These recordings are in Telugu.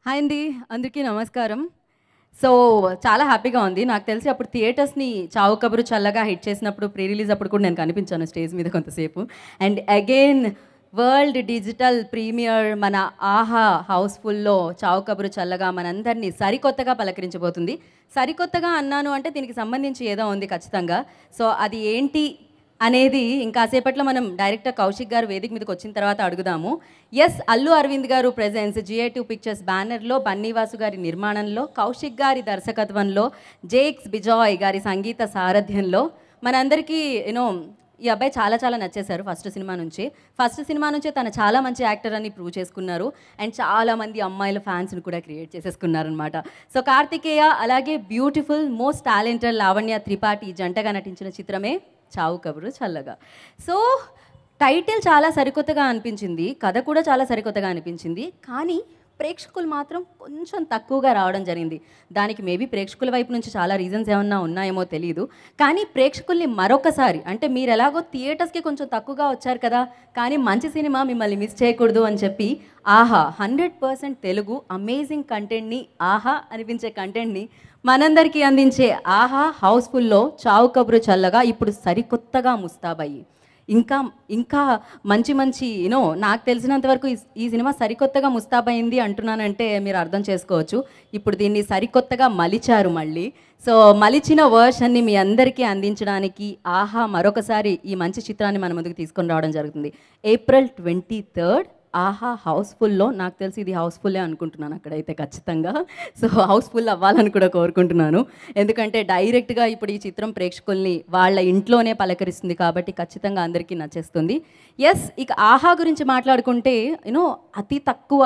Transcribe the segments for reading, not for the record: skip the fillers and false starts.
హాయ్ అండి, అందరికీ నమస్కారం. సో చాలా హ్యాపీగా ఉంది. నాకు తెలిసి అప్పుడు థియేటర్స్‌ని 'చావు కబురు చల్లగా' హిట్ చేసినప్పుడు ప్రీ రిలీజ్ అప్పుడు కూడా నేను కనిపించాను స్టేజ్ మీద కొంతసేపు. And again world digital premier మన 'ఆహా' హౌస్‌ఫుల్‌లో 'చావు కబురు చల్లగా' మనందరినీ సరికొత్తగా పలకరించబోతుంది. సరికొత్తగా అన్నాను అంటే దీనికి సంబంధించి ఏదో ఉంది ఖచ్చితంగా. సో అది ఏంటి అనేది ఇంకాసేపట్లో మనం డైరెక్టర్ కౌశిక్ గారు వేదిక మీదకి వచ్చిన తర్వాత అడుగుదాము. ఎస్, అల్లు అరవింద్ గారు ప్రెజెన్స్ GA2 పిక్చర్స్ బ్యానర్లో, బన్నీవాసు గారి నిర్మాణంలో, కౌశిక్ గారి దర్శకత్వంలో, జేక్స్ బిజాయ్ గారి సంగీత సారథ్యంలో మనందరికీ ఈ అబ్బాయి చాలా చాలా నచ్చేశారు ఫస్ట్ సినిమా నుంచే. ఫస్ట్ సినిమా నుంచే తను చాలా మంచి యాక్టర్ అని ప్రూవ్ చేసుకున్నారు. అండ్ చాలామంది అమ్మాయిల ఫ్యాన్స్ని కూడా క్రియేట్ చేసేసుకున్నారనమాట. సో కార్తికేయ అలాగే beautiful most talented Lavanya Tripathi జంటగా నటించిన చిత్రమే 'చావు కబురు చల్లగా'. సో టైటిల్ చాలా సరికొత్తగా అనిపించింది, కథ కూడా చాలా సరికొత్తగా అనిపించింది. కానీ ప్రేక్షకులు మాత్రం కొంచెం తక్కువగా రావడం జరిగింది. దానికి మేబీ ప్రేక్షకుల వైపు నుంచి చాలా రీజన్స్ ఏమన్నా ఉన్నాయేమో తెలియదు. కానీ ప్రేక్షకుల్ని మరొకసారి, అంటే మీరు ఎలాగో థియేటర్స్కి కొంచెం తక్కువగా వచ్చారు కదా, కానీ మంచి సినిమా మిమ్మల్ని మిస్ చేయకూడదు అని చెప్పి 'ఆహా' 100% తెలుగు అమేజింగ్ కంటెంట్ని, ఆహా అనిపించే కంటెంట్ని మనందరికీ అందించే 'ఆహా' హౌస్ఫుల్లో 'చావు కబురు చల్లగా' ఇప్పుడు సరికొత్తగా ముస్తాబయ్యి ఇంకా ఇంకా మంచి మంచి నాకు తెలిసినంత వరకు ఈ సినిమా సరికొత్తగా ముస్తాబైంది అంటున్నానంటే మీరు అర్థం చేసుకోవచ్చు. ఇప్పుడు దీన్ని సరికొత్తగా మలిచారు మళ్ళీ. సో మలిచిన వర్షన్ని మీ అందరికీ అందించడానికి 'ఆహా' మరొకసారి ఈ మంచి చిత్రాన్ని మన ముందుకు తీసుకొని రావడం జరుగుతుంది. April 23rd 'ఆహా' హౌస్ఫుల్లో. నాకు తెలిసి ఇది హౌస్ఫుల్లే అనుకుంటున్నాను అక్కడైతే ఖచ్చితంగా. సో హౌస్ఫుల్ అవ్వాలని కూడా కోరుకుంటున్నాను. ఎందుకంటే డైరెక్ట్గా ఇప్పుడు ఈ చిత్రం ప్రేక్షకుల్ని వాళ్ళ ఇంట్లోనే పలకరిస్తుంది కాబట్టి ఖచ్చితంగా అందరికీ నచ్చేస్తుంది. ఎస్, ఇక 'ఆహా' గురించి మాట్లాడుకుంటే అతి తక్కువ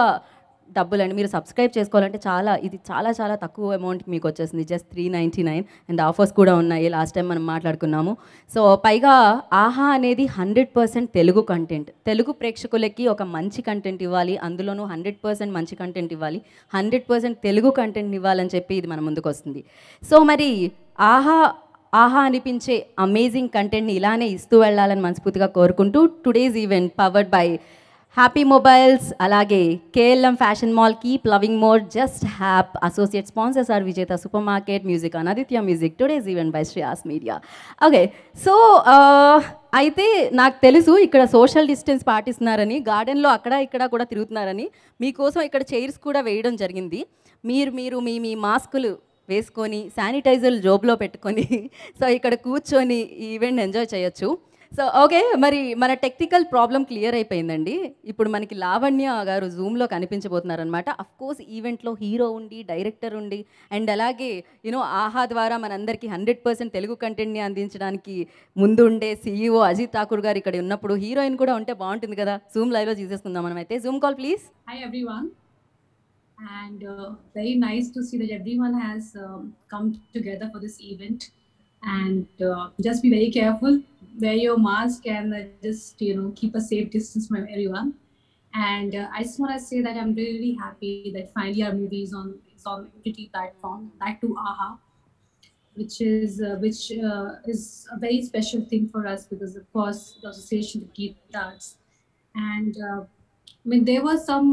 డబ్బులండి. మీరు సబ్స్క్రైబ్ చేసుకోవాలంటే ఇది చాలా చాలా తక్కువ అమౌంట్కి మీకు వచ్చేసింది. జస్ట్ 399 అండ్ ఆఫర్స్ కూడా ఉన్నాయి. లాస్ట్ టైం మనం మాట్లాడుకున్నాము. సో పైగా 'ఆహా' అనేది 100% తెలుగు కంటెంట్. తెలుగు ప్రేక్షకులకి ఒక మంచి కంటెంట్ ఇవ్వాలి, అందులోనూ 100% మంచి కంటెంట్ ఇవ్వాలి, 100% తెలుగు కంటెంట్ ఇవ్వాలని చెప్పి ఇది మన ముందుకు వస్తుంది. సో మరి 'ఆహా' అనిపించే అమేజింగ్ కంటెంట్ని ఇలానే ఇస్తూ వెళ్ళాలని మనస్ఫూర్తిగా కోరుకుంటూ today's event powered by happy mobiles, అలాగే KLM fashion mall, keep loving more, just hap. Associate sponsors are Vijetha super market, music Aditya music, today's event by Shreyas media. Okay, so అయితే నాకు తెలుసు ఇక్కడ సోషల్ డిస్టెన్స్ పాటిస్తున్నారని, గార్డెన్లో అక్కడ ఇక్కడ కూడా తిరుగుతున్నారని. మీకోసం ఇక్కడ చైర్స్ కూడా వేయడం జరిగింది. మీరు మీ మీ మాస్కులు వేసుకొని శానిటైజర్లు జోబులో పెట్టుకొని సో ఇక్కడ కూర్చొని ఈ ఈవెంట్ ఎంజాయ్ చేయొచ్చు. సో ఓకే, మరి మన టెక్నికల్ ప్రాబ్లం క్లియర్ అయిపోయిందండి. ఇప్పుడు మనకి లావణ్య గారు జూమ్లో కనిపించబోతున్నారనమాట. అఫ్కోర్స్ ఈవెంట్లో హీరో ఉండి, డైరెక్టర్ ఉండి, అండ్ అలాగే ఆహా ద్వారా మనందరికీ 100% తెలుగు కంటెంట్ని అందించడానికి ముందుండే CEO అజిత్ ఠాకూర్ గారు ఇక్కడ ఉన్నప్పుడు హీరోయిన్ కూడా ఉంటే బాగుంటుంది కదా. జూమ్ లైవ్లో చూసేసుకుందాం మనం అయితే. Zoom call please. Hi everyone, and very nice to see that everyone has come together for this event. And just be very careful, wear your mask, and just keep a safe distance from everyone. And I just want to say that I'm really happy that finally our movie is on OTT platform, that too AHA, which is a very special thing for us because of course the association with Geet Arts. And I mean, there were some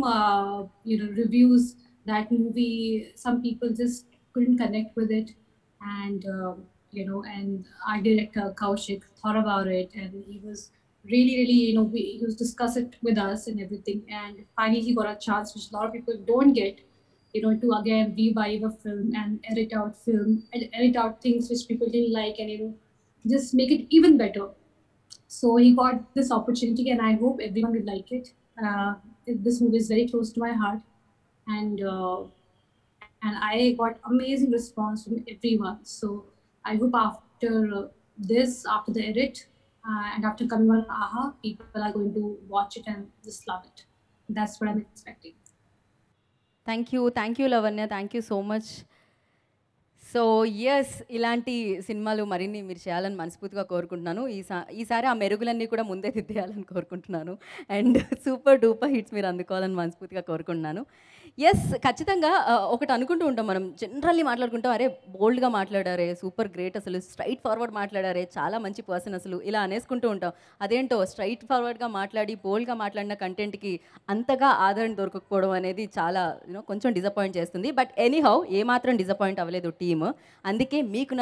reviews that movie. Some people just couldn't connect with it, and and our director Kaushik thought about it, and he was really he was discuss it with us and everything. And finally, he got a chance, which a lot of people don't get, to again revive a film and edit out things which people didn't like, and just make it even better. So he got this opportunity, and I hope everyone will like it. This movie is very close to my heart, and I got amazing response from everyone. So I hope after after the edit, and after coming on AHA, people are going to watch it and just love it. That's what I'm expecting. Thank you Lavanya, thank you so much. So yes, ఇలాంటి సినిమాలు మరిన్ని మీరు చేయాలని మనస్ఫూర్తిగా కోరుకుంటున్నాను. ఈసారి ఆ మెరుగులన్నీ కూడా ముందే దిద్దేయాలని కోరుకుంటున్నాను. అండ్ సూపర్ డూపర్ హిట్స్ మీరు అందుకోవాలని మనస్ఫూర్తిగా కోరుకుంటున్నాను. ఎస్ ఖచ్చితంగా ఒకటి అనుకుంటూ ఉంటాం మనం జనరల్లీ మాట్లాడుకుంటాం, అరే బోల్డ్గా మాట్లాడారే, సూపర్ గ్రేట్, అసలు స్ట్రైట్ ఫార్వర్డ్ మాట్లాడారే, చాలా మంచి పర్సన్ అసలు, ఇలా అనేసుకుంటూ ఉంటాం. అదేంటో స్ట్రైట్ ఫార్వర్డ్గా మాట్లాడి బోల్డ్గా మాట్లాడిన కంటెంట్కి అంతగా ఆదరణ దొరకకపోవడం అనేది చాలా కొంచెం డిసప్పాయింట్ చేస్తుంది. బట్ ఎనీహౌ ఏమాత్రం డిసప్పాయింట్ అవ్వలేదు టీమ్. అందుకే మీకు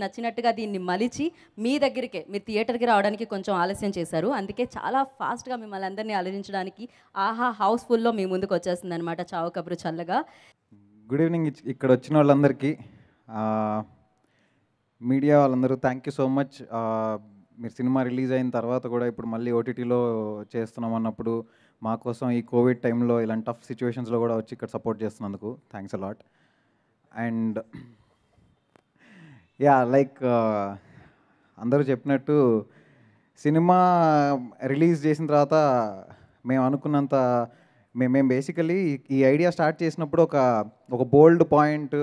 నచ్చినట్టుగా దీన్ని మలిచి మీ దగ్గరికే, మీరు థియేటర్కి రావడానికి కొంచెం ఆలస్యం చేశారు. అందుకే చాలా ఫాస్ట్గా మిమ్మల్ని అందరినీ ఆలోచించడానికి ఆహా హౌస్ఫుల్లో మీ ముందుకు వచ్చేస్తుంది అనమాట చావు కబురు చల్లగా. Good evening. ఇక్కడ వచ్చిన వాళ్ళందరికీ, మీడియా వాళ్ళందరూ థ్యాంక్ యూ సో మచ్. మీరు సినిమా రిలీజ్ అయిన తర్వాత కూడా ఇప్పుడు మళ్ళీ ఓటీటీలో చేస్తున్నాం అన్నప్పుడు మా కోసం ఈ కోవిడ్ టైంలో ఇలాంటి టఫ్ సిచ్యువేషన్స్లో కూడా వచ్చి ఇక్కడ సపోర్ట్ చేస్తున్నందుకు thanks a lot. And yeah like అందరూ చెప్పినట్టు సినిమా రిలీజ్ చేసిన తర్వాత మేము అనుకున్నంత మేము బేసికలీ ఈ ఐడియా స్టార్ట్ చేసినప్పుడు ఒక బోల్డ్ పాయింట్,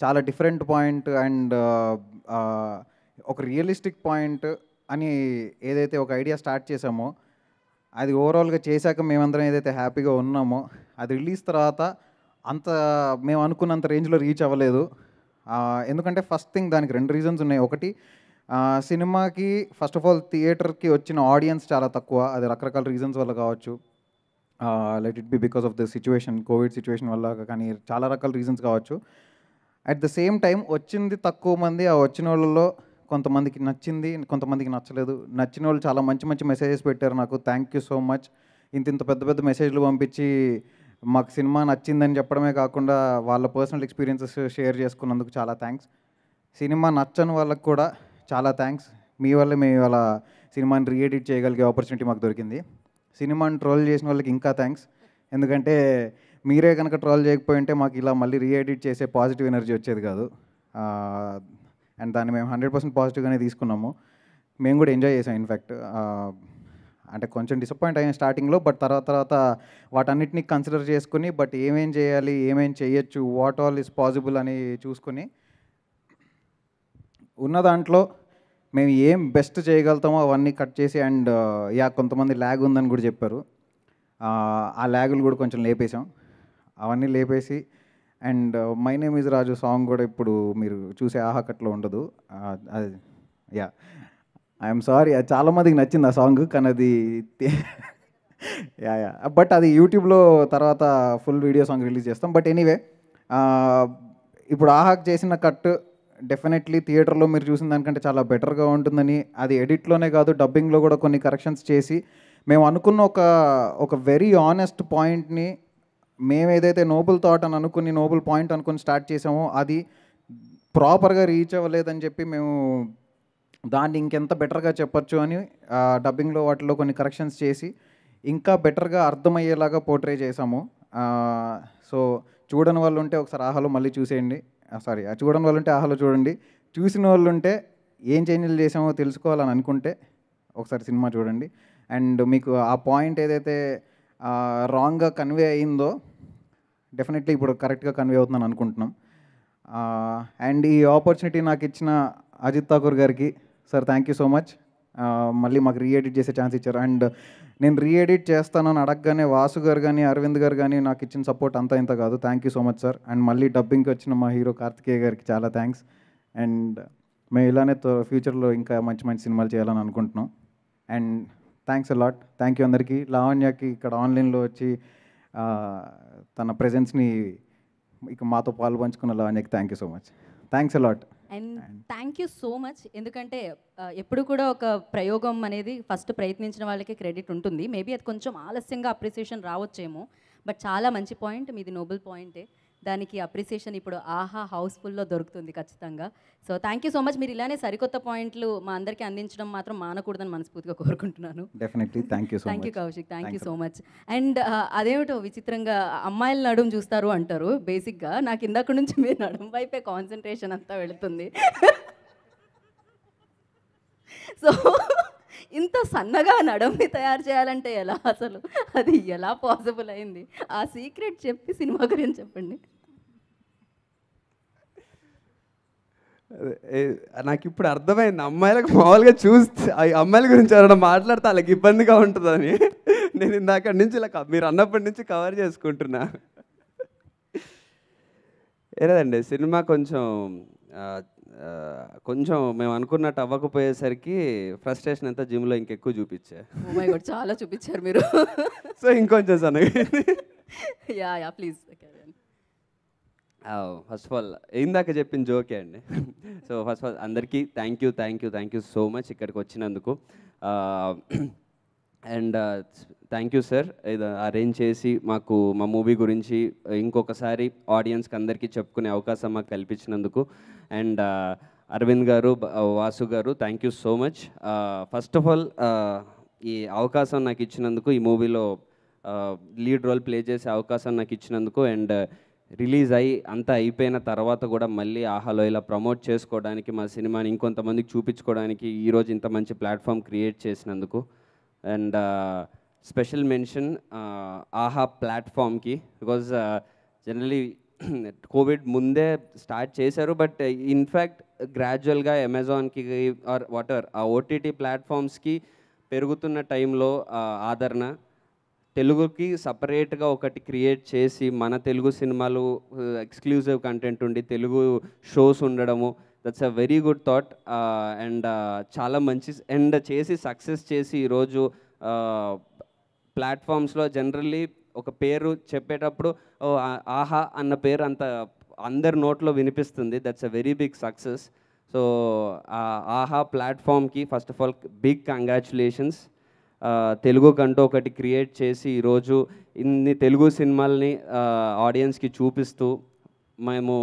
చాలా డిఫరెంట్ పాయింట్ అండ్ ఒక రియలిస్టిక్ పాయింట్ అని ఏదైతే ఒక ఐడియా స్టార్ట్ చేసామో అది ఓవరాల్గా చేశాక మేమందరం ఏదైతే హ్యాపీగా ఉన్నామో అది రిలీజ్ తర్వాత అంత మేము అనుకున్నంత రేంజ్లో రీచ్ అవ్వలేదు. ఎందుకంటే ఫస్ట్ థింగ్ దానికి 2 రీజన్స్ ఉన్నాయి. ఒకటి, సినిమాకి ఫస్ట్ ఆఫ్ ఆల్ థియేటర్కి వచ్చిన ఆడియన్స్ చాలా తక్కువ. అది రకరకాల రీజన్స్ వల్ల కావచ్చు, let it be because of the situation, Covid situation వల్ల, కానీ చాలా రకాల రీజన్స్ కావచ్చు. అట్ ద సేమ్ టైం వచ్చింది తక్కువ మంది, ఆ వచ్చిన వాళ్ళలో కొంతమందికి నచ్చింది, కొంతమందికి నచ్చలేదు. నచ్చిన వాళ్ళు చాలా మంచి మంచి మెసేజెస్ పెట్టారు నాకు, థ్యాంక్ యూ సో మచ్. ఇంత పెద్ద పెద్ద మెసేజ్లు పంపించి మాకు సినిమా నచ్చిందని చెప్పడమే కాకుండా వాళ్ళ పర్సనల్ ఎక్స్పీరియన్సెస్ షేర్ చేసుకున్నందుకు చాలా థ్యాంక్స్. సినిమా నచ్చని వాళ్ళకు కూడా చాలా థ్యాంక్స్. మీ వల్ల మేము ఇవాళ సినిమాని రీఎడిట్ చేయగలిగే ఆపర్చునిటీ మాకు దొరికింది. సినిమాని ట్రోల్ చేసిన వాళ్ళకి ఇంకా థ్యాంక్స్, ఎందుకంటే మీరే కనుక ట్రోల్ చేయకపోయి ఉంటే మాకు ఇలా మళ్ళీ రీఎడిట్ చేసే పాజిటివ్ ఎనర్జీ వచ్చేది కాదు. అండ్ దాన్ని మేము 100% పాజిటివ్గానే తీసుకున్నాము. మేము కూడా ఎంజాయ్ చేసాం. ఇన్ఫ్యాక్ట్ అంటే కొంచెం డిసప్పాయింట్ అయ్యాం స్టార్టింగ్లో, బట్ తర్వాత వాటన్నిటిని కన్సిడర్ చేసుకుని బట్ ఏమేం చేయాలి, ఏమేం చేయొచ్చు, వాట్ ఆల్ ఇస్ పాసిబుల్ అని చూసుకుని ఉన్న దాంట్లో మేము ఏం బెస్ట్ చేయగలుగుతామో అవన్నీ కట్ చేసి, అండ్ కొంతమంది ల్యాగ్ ఉందని కూడా చెప్పారు, ఆ ల్యాగులు కూడా కొంచెం లేపేసాం. అవన్నీ లేపేసి and my name is Raju song కూడా ఇప్పుడు మీరు చూసే ఆహాకట్లో ఉండదు. అది ఐఎమ్ సారీ, అది చాలామందికి నచ్చింది ఆ సాంగ్, కానీ అది బట్ అది యూట్యూబ్లో తర్వాత ఫుల్ వీడియో సాంగ్ రిలీజ్ చేస్తాం. బట్ ఎనీవే, ఇప్పుడు ఆహాక్ చేసిన కట్ డెఫినెట్లీ థియేటర్లో మీరు చూసిన దానికంటే చాలా బెటర్గా ఉంటుందని, అది ఎడిట్లోనే కాదు డబ్బింగ్లో కూడా కొన్ని కరెక్షన్స్ చేసి మేము అనుకున్న ఒక వెరీ ఆనెస్ట్ పాయింట్ని, మేము ఏదైతే నోబుల్ థాట్ అని అనుకుని నోబుల్ పాయింట్ అనుకుని స్టార్ట్ చేసామో అది ప్రాపర్గా రీచ్ అవ్వలేదని చెప్పి మేము దాన్ని ఇంకెంత బెటర్గా చెప్పచ్చు అని డబ్బింగ్లో వాటిలో కొన్ని కరెక్షన్స్ చేసి ఇంకా బెటర్గా అర్థమయ్యేలాగా పోర్ట్రే చేసాము. సో చూడని వాళ్ళు ఉంటే ఒకసారి ఆహాలో మళ్ళీ చూసేయండి. చూడని వాళ్ళు ఉంటే ఆహాలో చూడండి. చూసిన వాళ్ళు ఉంటే ఏం చేంజ్లు చేసామో తెలుసుకోవాలని అనుకుంటే ఒకసారి సినిమా చూడండి. అండ్ మీకు ఆ పాయింట్ ఏదైతే రాంగ్గా కన్వే అయ్యిందో డెఫినెట్లీ ఇప్పుడు కరెక్ట్గా కన్వే అవుతుందని అనుకుంటున్నాం. అండ్ ఈ ఆపర్చునిటీ నాకు ఇచ్చిన అజిత్ ఠాకూర్ గారికి sir thank you so much. మళ్ళీ మాకు రీఎడిట్ చేసే ఛాన్స్ ఇచ్చారు. అండ్ నేను రీఎడిట్ చేస్తానని అడగగానే వాసు గారు కానీ అరవింద్ గారు కానీ నాకు ఇచ్చిన సపోర్ట్ అంతా ఇంత కాదు. Thank you so much sir. And మళ్ళీ డబ్బింగ్కి వచ్చిన మా హీరో కార్తికేయ గారికి చాలా థ్యాంక్స్. అండ్ మేము ఇలానే ఫ్యూచర్లో ఇంకా మంచి మంచి సినిమాలు చేయాలని అనుకుంటున్నాం. And thanks a lot. Thank you అందరికీ. లావణ్యకి ఇక్కడ ఆన్లైన్లో వచ్చి తన ప్రెజెన్స్ని ఇక మాతో పాలు పంచుకున్న లావణ్యకి thank you so much. Thanks a lot. And thank you so much. ఎందుకంటే ఎప్పుడు కూడా ఒక ప్రయోగం అనేది ఫస్ట్ ప్రయత్నించిన వాళ్ళకి క్రెడిట్ ఉంటుంది. మేబీ అది కొంచెం ఆలస్యంగా అప్రిసియేషన్ రావచ్చేమో, బట్ చాలా మంచి పాయింట్ మీది, నోబెల్ పాయింటే. దానికి అప్రిసియేషన్ ఇప్పుడు ఆహా హౌస్ఫుల్లో దొరుకుతుంది ఖచ్చితంగా. So thank you so much. మీరు ఇలానే సరికొత్త పాయింట్లు మా అందరికీ అందించడం మాత్రం మానకూడదని మనస్ఫూర్తిగా కోరుకుంటున్నాను. Definitely thank you so much. Thank you Kaushik, thank you so much. And అదేమిటో విచిత్రంగా అమ్మాయిల నడుము చూస్తారు అంటారు. బేసిక్గా నాకు ఇందాక నుంచి మీరు నడుము వైపే కాన్సన్ట్రేషన్ అంతా వెళుతుంది. సో ఇంత సన్నగా నడుముని తయారు చేయాలంటే ఎలా, అసలు అది ఎలా పాసిబుల్ అయింది? ఆ సీక్రెట్ చెప్పి సినిమా గురించి చెప్పండి. నాకు ఇప్పుడు అర్థమైంది, అమ్మాయిలకు మామూలుగా చూస్తే అమ్మాయిల గురించి ఎవరైనా మాట్లాడితే వాళ్ళకి ఇబ్బందిగా ఉంటుందని నేను ఇందాక నుంచి ఇలా మీరు అన్నప్పటి నుంచి కవర్ చేసుకుంటున్నా. లేదండి సినిమా కొంచెం ఆ, ఆ, కొంచెం మేము అనుకున్నట్టు అవ్వకపోయేసరికి ఫ్రస్ట్రేషన్ అంతా జిమ్లో ఇంకెక్కువ చూపించా. ఓ మై గాడ్, చాలా చూపించారు మీరు. సో ఇంకొంచెం సన్నగైంది. Yeah yeah please. First of all ఇందాక చెప్పిన జోకే అండి. సో ఫస్ట్ ఆఫ్ ఆల్ అందరికీ థ్యాంక్ యూ సో మచ్ ఇక్కడికి వచ్చినందుకు. అండ్ థ్యాంక్ యూ సార్, ఇది అరేంజ్ చేసి మాకు మా మూవీ గురించి ఇంకొకసారి ఆడియన్స్కి అందరికీ చెప్పుకునే అవకాశం మాకు కల్పించినందుకు. అండ్ అరవింద్ గారు, వాసు గారు, thank you so much. First of all ఈ అవకాశం నాకు ఇచ్చినందుకు, ఈ మూవీలో లీడ్ రోల్ ప్లే చేసే అవకాశం నాకు ఇచ్చినందుకు, అండ్ రిలీజ్ అయ్యి అంతా అయిపోయిన తర్వాత కూడా మళ్ళీ ఆహాలో ఇలా ప్రమోట్ చేసుకోవడానికి, మా సినిమాని ఇంకొంతమందికి చూపించుకోవడానికి ఈరోజు ఇంత మంచి ప్లాట్ఫామ్ క్రియేట్ చేసినందుకు. అండ్ స్పెషల్ మెన్షన్ ఆహా ప్లాట్ఫామ్కి, బికాజ్ జనరలీ కోవిడ్ ముందే స్టార్ట్ చేశారు, బట్ ఇన్ఫ్యాక్ట్ గ్రాడ్యువల్గా అమెజాన్కి ఆర్ వాటర్ ఆ ఓటీటీ ప్లాట్ఫామ్స్కి పెరుగుతున్న టైంలో ఆదరణ, తెలుగుకి సపరేట్గా ఒకటి క్రియేట్ చేసి మన తెలుగు సినిమాలు ఎక్స్క్లూజివ్ కంటెంట్ ఉండి తెలుగు షోస్ ఉండడము, that's a very good thought. And చాలా మంచి అండ్ చేసి సక్సెస్ చేసి ఈరోజు ప్లాట్ఫామ్స్లో జనరల్లీ ఒక పేరు చెప్పేటప్పుడు ఆహా అన్న పేరు అంత అందరి నోట్లో వినిపిస్తుంది. That's a very big success. So aha ప్లాట్ఫామ్కి first of all big congratulations. Telugu కంటూ ఒకటి క్రియేట్ చేసి ఈరోజు ఇన్ని తెలుగు సినిమాల్ని ఆడియన్స్కి చూపిస్తూ, మేము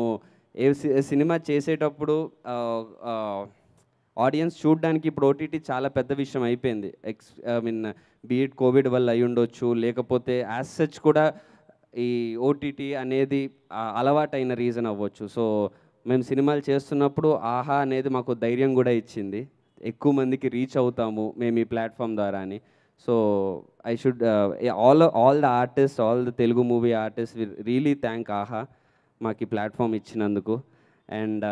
ఏ సినిమా చేసేటప్పుడు ఆడియన్స్ చూడడానికి ఇప్పుడు ఓటీటీ చాలా పెద్ద విషయం అయిపోయింది. ఐ మీన్ బీట్ కోవిడ్ వల్ల అయి ఉండొచ్చు, లేకపోతే యాజ్ సచ్ కూడా ఈ ఓటీటీ అనేది అలవాటైన రీజన్ అవ్వచ్చు. సో మేము సినిమాలు చేస్తున్నప్పుడు ఆహా అనేది మాకు ధైర్యం కూడా ఇచ్చింది, ఎక్కువ మందికి రీచ్ అవుతాము మేము ఈ ప్లాట్ఫామ్ ద్వారా అని. So I should all the artist, all the Telugu movie artist really thank ఆహా మాకు ఈ ప్లాట్ఫామ్ ఇచ్చినందుకు. And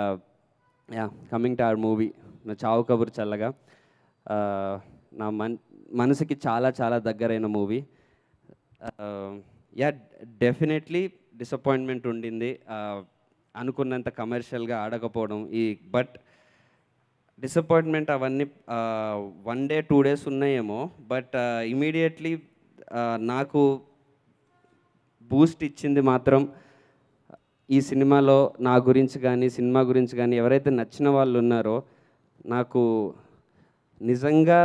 yeah, coming to our movie, నా చావు కబురు చల్లగా, నా మనసుకి చాలా చాలా దగ్గరైన మూవీ. యా, డెఫినెట్లీ డిసప్పాయింట్మెంట్ ఉండింది, అనుకున్నంత కమర్షియల్గా ఆడకపోవడం. బట్ డిసప్పాయింట్మెంట్ అవన్నీ 1 day 2 days ఉన్నాయేమో, బట్ ఇమీడియట్లీ నాకు బూస్ట్ ఇచ్చింది మాత్రం ఈ సినిమాలో నా గురించి కానీ సినిమా గురించి కానీ ఎవరైతే నచ్చిన వాళ్ళు ఉన్నారో, నాకు నిజంగా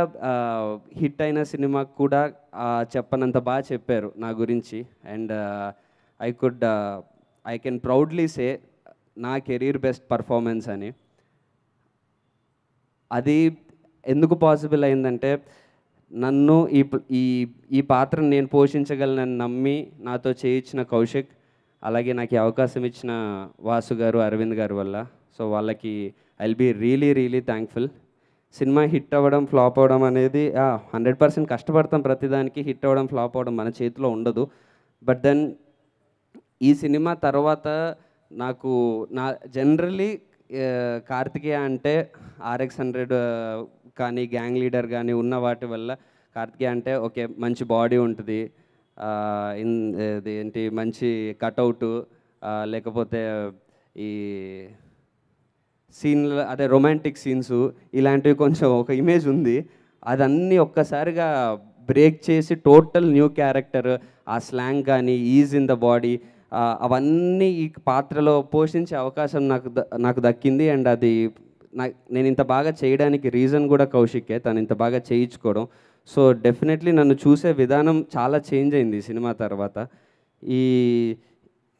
హిట్ అయిన సినిమా కూడా చెప్పనంత బాగా చెప్పారు నా గురించి. And I can proudly say నా కెరీర్ బెస్ట్ పర్ఫార్మెన్స్ అని. అది ఎందుకు పాసిబుల్ అయిందంటే, నన్ను ఈ పాత్రను నేను పోషించగలనని నమ్మి నాతో చేయించిన కౌశిక్, అలాగే నాకు ఈ అవకాశం ఇచ్చిన వాసు గారు, అరవింద్ గారు వల్ల. సో వాళ్ళకి ఐల్ బీ రియలీ థ్యాంక్ఫుల్. సినిమా హిట్ అవ్వడం ఫ్లాప్ అవ్వడం అనేది 100% కష్టపడతాం ప్రతిదానికి, హిట్ అవ్వడం ఫ్లాప్ అవ్వడం మన చేతిలో ఉండదు. బట్ దెన్ ఈ సినిమా తర్వాత నాకు జనరల్లీ కార్తికేయ అంటే RX100 కానీ గ్యాంగ్ లీడర్ కానీ ఉన్న వాటి వల్ల కార్తికేయ అంటే ఓకే మంచి బాడీ ఉంటుంది, ఏంటి మంచి కటౌటు, లేకపోతే ఈ సీన్లు అదే రొమాంటిక్ సీన్స్ ఇలాంటివి కొంచెం ఒక ఇమేజ్ ఉంది. అదన్నీ ఒక్కసారిగా బ్రేక్ చేసి టోటల్ న్యూ క్యారెక్టర్, ఆ స్లాంగ్ కానీ ఈజ్ ఇన్ ద బాడీ, అవన్నీ ఈ పాత్రలో పోషించే అవకాశం నాకు దక్కింది. అండ్ అది నేను ఇంత బాగా చేయడానికి రీజన్ కూడా కౌశికే, తను ఇంత బాగా చేయించుకోవడం. సో డెఫినెట్లీ నన్ను చూసే విధానం చాలా చేంజ్ అయింది ఈ సినిమా తర్వాత.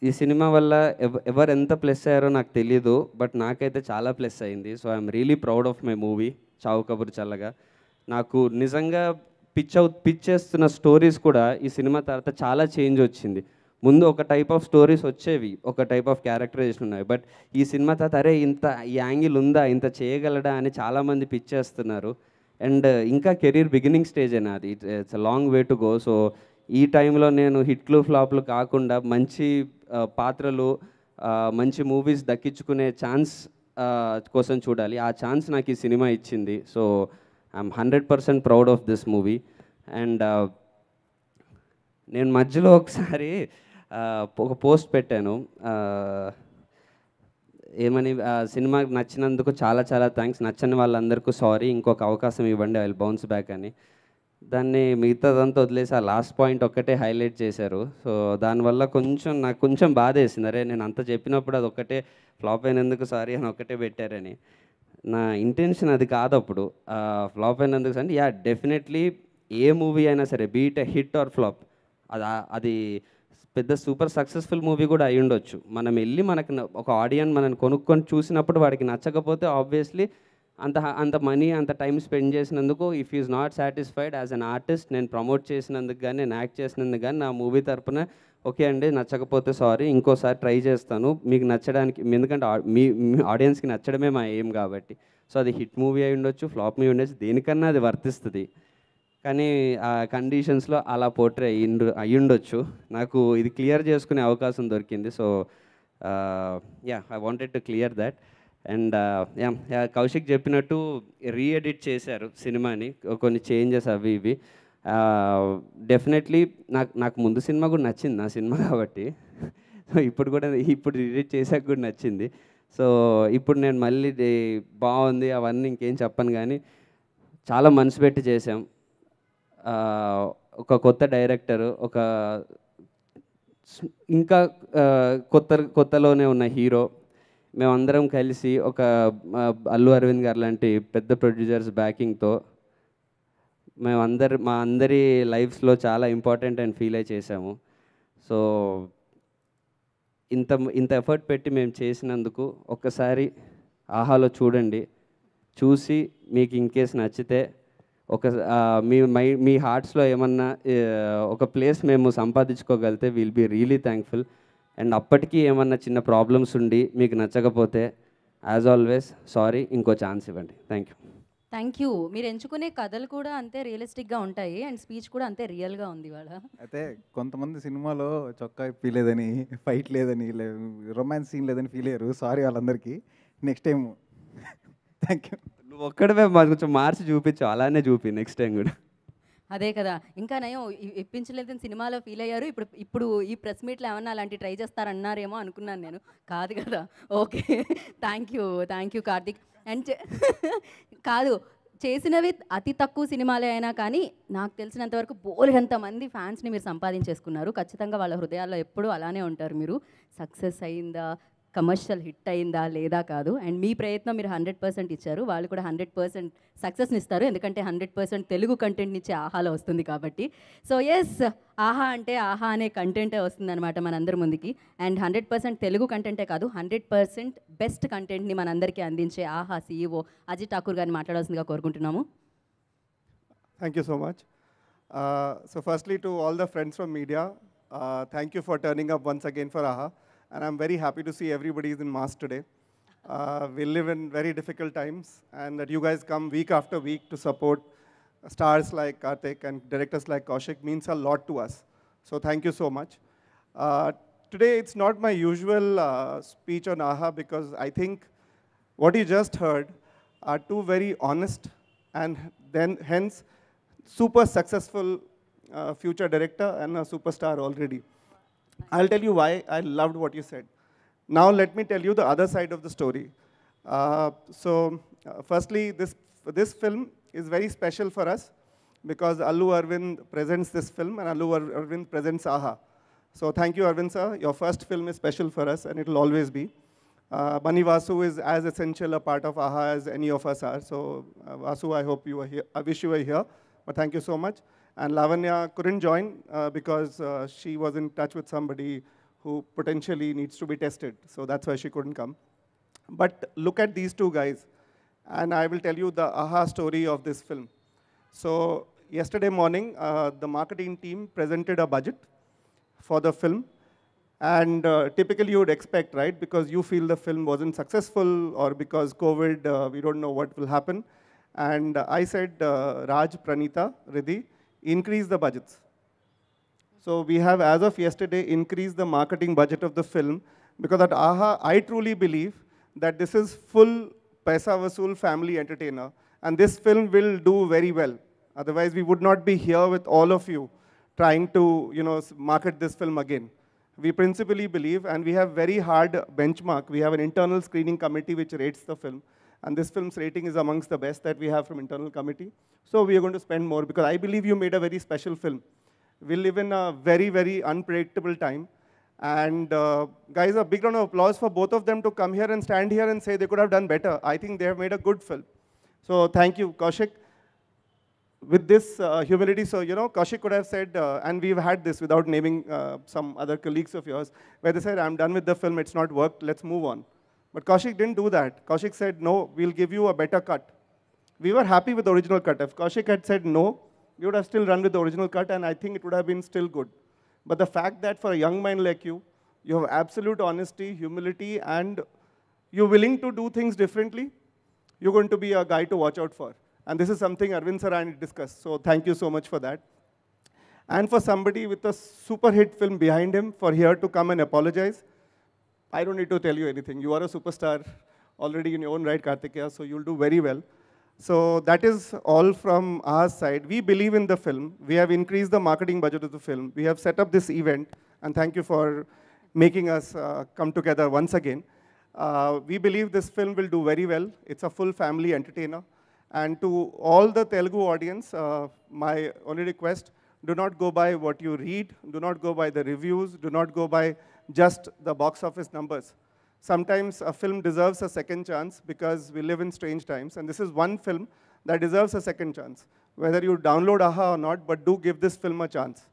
ఈ సినిమా వల్ల ఎవరు ఎంత ప్లస్ అయ్యారో నాకు తెలియదు, బట్ నాకైతే చాలా ప్లస్ అయింది. So I'm really proud of my movie చావు కబురు చల్లగా. నాకు నిజంగా పిచ్ చేస్తున్న స్టోరీస్ కూడా ఈ సినిమా తర్వాత చాలా చేంజ్ వచ్చింది. ముందు ఒక టైప్ ఆఫ్ స్టోరీస్ వచ్చేవి, ఒక టైప్ ఆఫ్ క్యారెక్టరైజేషన్ ఉన్నాయి. బట్ ఈ సినిమా తర్వాత అరే ఇంత ఈ యాంగిల్ ఉందా, ఇంత చేయగలడా అని చాలామంది పిచ్ చేస్తున్నారు. అండ్ ఇంకా కెరీర్ బిగినింగ్ స్టేజ్ అయినా అది, it's a long way to go. So ఈ టైంలో నేను హిట్లు ఫ్లాప్లు కాకుండా మంచి పాత్రలు, మంచి మూవీస్ దక్కించుకునే ఛాన్స్ కోసం చూడాలి. ఆ ఛాన్స్ నాకు ఈ సినిమా ఇచ్చింది. So I'm 100% proud of this movie. And నేను మధ్యలో ఒకసారి ఒక పోస్ట్ పెట్టాను, ఏమని సినిమా నచ్చినందుకు చాలా చాలా థ్యాంక్స్, నచ్చని వాళ్ళందరికీ సారీ, ఇంకొక అవకాశం ఇవ్వండి, ఐ విల్ బౌన్స్ బ్యాక్ అని. దాన్ని మిగతాదంతా వదిలేసి ఆ లాస్ట్ పాయింట్ ఒక్కటే హైలైట్ చేశారు. సో దానివల్ల నాకు కొంచెం బాధ వేసింది, అరే నేను అంత చెప్పినప్పుడు అది ఒక్కటే ఫ్లాప్ అయినందుకు సారీ అని ఒక్కటే పెట్టారని. నా ఇంటెన్షన్ అది కాదు అప్పుడు. ఫ్లాప్ అయినందుకు అంటే యా డెఫినెట్లీ ఏ మూవీ అయినా సరే beat a hit or flop, అది పెద్ద సూపర్ సక్సెస్ఫుల్ మూవీ కూడా అయి ఉండొచ్చు. మనం వెళ్ళి ఒక ఆడియన్స్ మనల్ని కొనుక్కొని చూసినప్పుడు వాడికి నచ్చకపోతే ఆబ్వియస్లీ అంత మనీ అంత టైం స్పెండ్ చేసినందుకు if is not satisfied as an artist, నేను ప్రమోట్ చేసినందుకు కానీ నేను యాక్ట్ చేసినందుకు కానీ నా మూవీ తరపున ఓకే అండి నచ్చకపోతే సారీ, ఇంకోసారి ట్రై చేస్తాను మీకు నచ్చడానికి, ఎందుకంటే మీ ఆడియన్స్కి నచ్చడమే మా ఏం కాబట్టి. సో అది హిట్ మూవీ అయి ఉండొచ్చు, ఫ్లాప్ మూవీ ఉండొచ్చు, దేనికన్నా అది వర్తిస్తుంది. కానీ ఆ కండిషన్స్లో అలా పోర్ట్రే అయి ఉండొచ్చు. నాకు ఇది క్లియర్ చేసుకునే అవకాశం దొరికింది. So yeah I wanted to clear that. And Kaushik చెప్పినట్టు రీఎడిట్ చేశారు సినిమాని, కొన్ని చేంజెస్ అవి ఇవి. డెఫినెట్లీ నాకు ముందు సినిమా కూడా నచ్చింది, నా సినిమా కాబట్టి. సో ఇప్పుడు రీఎడిట్ చేశాక కూడా నచ్చింది. సో ఇప్పుడు నేను మళ్ళీ బాగుంది అవన్నీ ఇంకేం చెప్పను, కానీ చాలా మనసు పెట్టి చేసాం. ఒక కొత్త డైరెక్టరు, ఇంకా కొత్తలోనే ఉన్న హీరో, మేమందరం కలిసి ఒక అల్లు అరవింద్ గారు లాంటి పెద్ద ప్రొడ్యూసర్స్ బ్యాకింగ్తో మా అందరి లైఫ్స్లో చాలా ఇంపార్టెంట్ అండ్ ఫీల్ అయి చేసాము. సో ఇంత ఎఫర్ట్ పెట్టి మేము చేసినందుకు ఒక్కసారి ఆహాలో చూడండి, చూసి మీకు ఇన్కేస్ నచ్చితే మీ హార్ట్స్లో ఏమన్నా ఒక ప్లేస్ మేము సంపాదించుకోగలిగితే will be really thankful. And అప్పటికీ ఏమన్నా చిన్న ప్రాబ్లమ్స్ ఉండి మీకు నచ్చకపోతే యాజ్ ఆల్వేస్ సారీ, ఇంకో ఛాన్స్ ఇవ్వండి. Thank you. మీరు ఎంచుకునే కథలు కూడా అంతే రియలిస్టిక్గా ఉంటాయి అండ్ స్పీచ్ కూడా అంతే రియల్గా ఉంది ఇవాళ. అయితే కొంతమంది సినిమాలో చొక్కా ఇప్పలేదని, ఫైట్ లేదని, రొమాన్స్ సీన్ లేదని ఫీల్ అయ్యారు. సారీ వాళ్ళందరికీ. Next time thank you. నువ్వు ఒక్కడమే మాకు కొంచెం మార్చి చూపించు, అలానే చూపి నెక్స్ట్ టైం కూడా. అదే కదా, ఇంకా నయం ఇప్పించలేదని సినిమాలో ఫీల్ అయ్యారు. ఇప్పుడు ఈ ప్రెస్ మీట్లో ఏమన్నా అలాంటి ట్రై చేస్తారన్నారేమో అనుకున్నాను నేను. కాదు కదా, okay. Thank you Karthik. And కాదు, చేసినవి అతి తక్కువ సినిమాలే అయినా కానీ నాకు తెలిసినంతవరకు బోలెడంత మంది ఫ్యాన్స్ని మీరు సంపాదించేసుకున్నారు. ఖచ్చితంగా వాళ్ళ హృదయాల్లో ఎప్పుడూ అలానే ఉంటారు మీరు. సక్సెస్ అయిందా, కమర్షియల్ హిట్ అయిందా లేదా కాదు. అండ్ మీ ప్రయత్నం మీరు 100% ఇచ్చారు, వాళ్ళు కూడా 100% సక్సెస్ని ఇస్తారు. ఎందుకంటే 100% తెలుగు కంటెంట్ నుంచి ఆహాలో వస్తుంది కాబట్టి. సో ఎస్, ఆహా అంటే ఆహా అనే కంటెంటే వస్తుందన్నమాట మనందరి ముందుకి. అండ్ 100% తెలుగు కంటెంటే కాదు, 100% బెస్ట్ కంటెంట్ని మనందరికీ అందించే ఆహా CEO అజిత్ ఠాకూర్ గారిని మాట్లాడాల్సిందిగా కోరుకుంటున్నాము. Thank you so much. So firstly, to all the friends from media, thank you for turning up once again for AHA. And I'm very happy to see everybody is in mask today. We live in very difficult times, and that you guys come week after week to support stars like Karthik and directors like Kaushik means a lot to us. So thank you so much. Today, it's not my usual speech on AHA because I think what you just heard are two very honest and then hence super successful future director and a superstar already. I'll tell you why I loved what you said. Now let me tell you the other side of the story. Firstly, this film is very special for us because Allu Arvind presents this film and Allu Arvind presents AHA. So thank you, Arvind sir. Your first film is special for us and it will always be. Bunny Vasu is as essential a part of AHA as any of us are. So Vasu, I hope you are here. I wish you were here. But thank you so much. And Lavanya couldn't join because she was in touch with somebody who potentially needs to be tested. So that's why she couldn't come. But look at these two guys. And I will tell you the AHA story of this film. So yesterday morning, the marketing team presented a budget for the film. And typically you would expect, right? Because you feel the film wasn't successful or because COVID, we don't know what will happen. And I said, Raj, Pranita, Riddhi, increase the budgets. So we have, as of yesterday, increased the marketing budget of the film because at AHA, I truly believe that this is full Paisa Vasool family entertainer. And this film will do very well. Otherwise, we would not be here with all of you trying to, market this film again. We principally believe, and we have very hard benchmark. We have an internal screening committee which rates the film, and this film's rating is amongst the best that we have from internal committee. So we are going to spend more because I believe you made a very special film. We live in a very, very unpredictable time. And guys, a big round of applause for both of them to come here and stand here and say they could have done better. I think they have made a good film. So thank you, Kaushik. With this humility, so Kaushik could have said, and we've had this without naming some other colleagues of yours, where they said, I'm done with the film, it's not worked, let's move on. But Kaushik didn't do that. Kaushik said, no, we'll give you a better cut. We were happy with the original cut. If Kaushik had said no, we would have still run with the original cut, and I think it would have been still good. But the fact that for a young mind like you, you have absolute honesty, humility, and you're willing to do things differently, you're going to be a guy to watch out for. And this is something Arvind sir and I discussed. So thank you so much for that. And for somebody with a super hit film behind him, for here to come and apologize, I don't need to tell you anything. You are a superstar already in your own right, Kartikeya, so you'll do very well. So that is all from our side. We believe in the film. We have increased the marketing budget of the film. We have set up this event, and thank you for making us come together once again. We believe this film will do very well. It's a full family entertainer. And to all the Telugu audience, my only request, do not go by what you read, do not go by the reviews, do not go by just the box office numbers. Sometimes a film deserves a second chance because we live in strange times, and this is one film that deserves a second chance. Whether you download AHA or not, but do give this film a chance.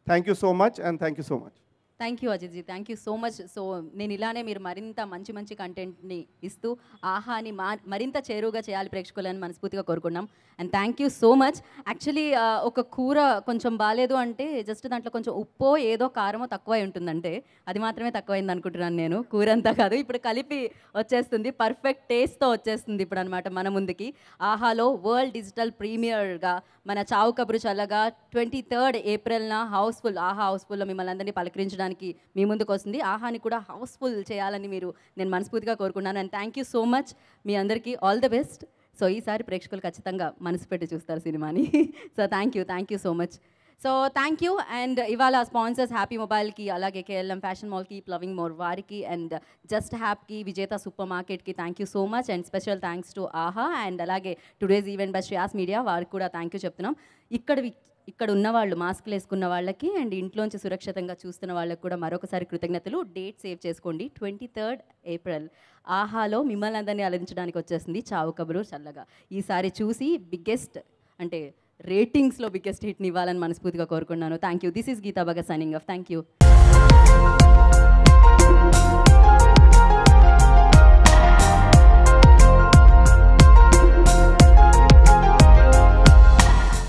Thank you so much, and thank you so much. Thank you Ajithji, thank you so much. So నేను ఇలానే మీరు మరింత మంచి మంచి కంటెంట్ని ఇస్తూ ఆహాని మరింత చేరువుగా చేయాలి ప్రేక్షకులని మనస్ఫూర్తిగా కోరుకున్నాం. And thank you so much. Actually ఒక కూర కొంచెం బాగాలేదు అంటే జస్ట్ దాంట్లో కొంచెం ఉప్పో ఏదో కారమో తక్కువై ఉంటుందంటే అది మాత్రమే తక్కువైంది అనుకుంటున్నాను నేను. కూర అంతా కాదు, ఇప్పుడు కలిపి వచ్చేస్తుంది, పర్ఫెక్ట్ టేస్ట్తో వచ్చేస్తుంది ఇప్పుడు అనమాట మన ముందుకి. ఆహాలో వరల్డ్ డిజిటల్ ప్రీమియర్గా మన చావు కబురు చల్లగా 23rd ఏప్రిల్న హౌస్ఫుల్, ఆహా హౌస్ఫుల్లో మిమ్మల్ని అందరినీ పలకరించడానికి మీ ముందుకు వస్తుంది. ఆహాని కూడా హౌస్ఫుల్ చేయాలని నేను మనస్ఫూర్తిగా కోరుకున్నాను. And thank you so much. మీ అందరికీ ఆల్ ద బెస్ట్. సో ఈసారి ప్రేక్షకులు ఖచ్చితంగా మనసు పెట్టి చూస్తారు సినిమాని. So thank you so much. So thank you. And ఇవాళ స్పాన్సర్స్ హ్యాపీ మొబైల్కి, అలాగే కేఎల్ఎం ఫ్యాషన్ మాల్కి, లవింగ్ మోర్ వారికి, అండ్ జస్ట్ హ్యాప్కి, విజేత సూపర్ మార్కెట్కి thank you so much. And special thanks to ఆహా, అండ్ అలాగే today's event by Shreyas media, వారికి కూడా థ్యాంక్ యూ చెప్తున్నాం. ఇక్కడ ఉన్న వాళ్ళు, మాస్క్లు వేసుకున్న వాళ్ళకి అండ్ ఇంట్లోంచి సురక్షితంగా చూస్తున్న వాళ్ళకి కూడా మరొకసారి కృతజ్ఞతలు. డేట్ సేవ్ చేసుకోండి, 23rd ఏప్రిల్ ఆహాలో మిమ్మల్ని అందరినీ అలరించడానికి వచ్చేస్తుంది చావు కబురు చల్లగా. ఈసారి చూసి బిగ్గెస్ట్ అంటే రేటింగ్స్లో బిగ్గెస్ట్ హిట్ని ఇవ్వాలని మనస్ఫూర్తిగా కోరుకున్నాను. Thank you. This is Geeta Bhagat signing off. Thank you.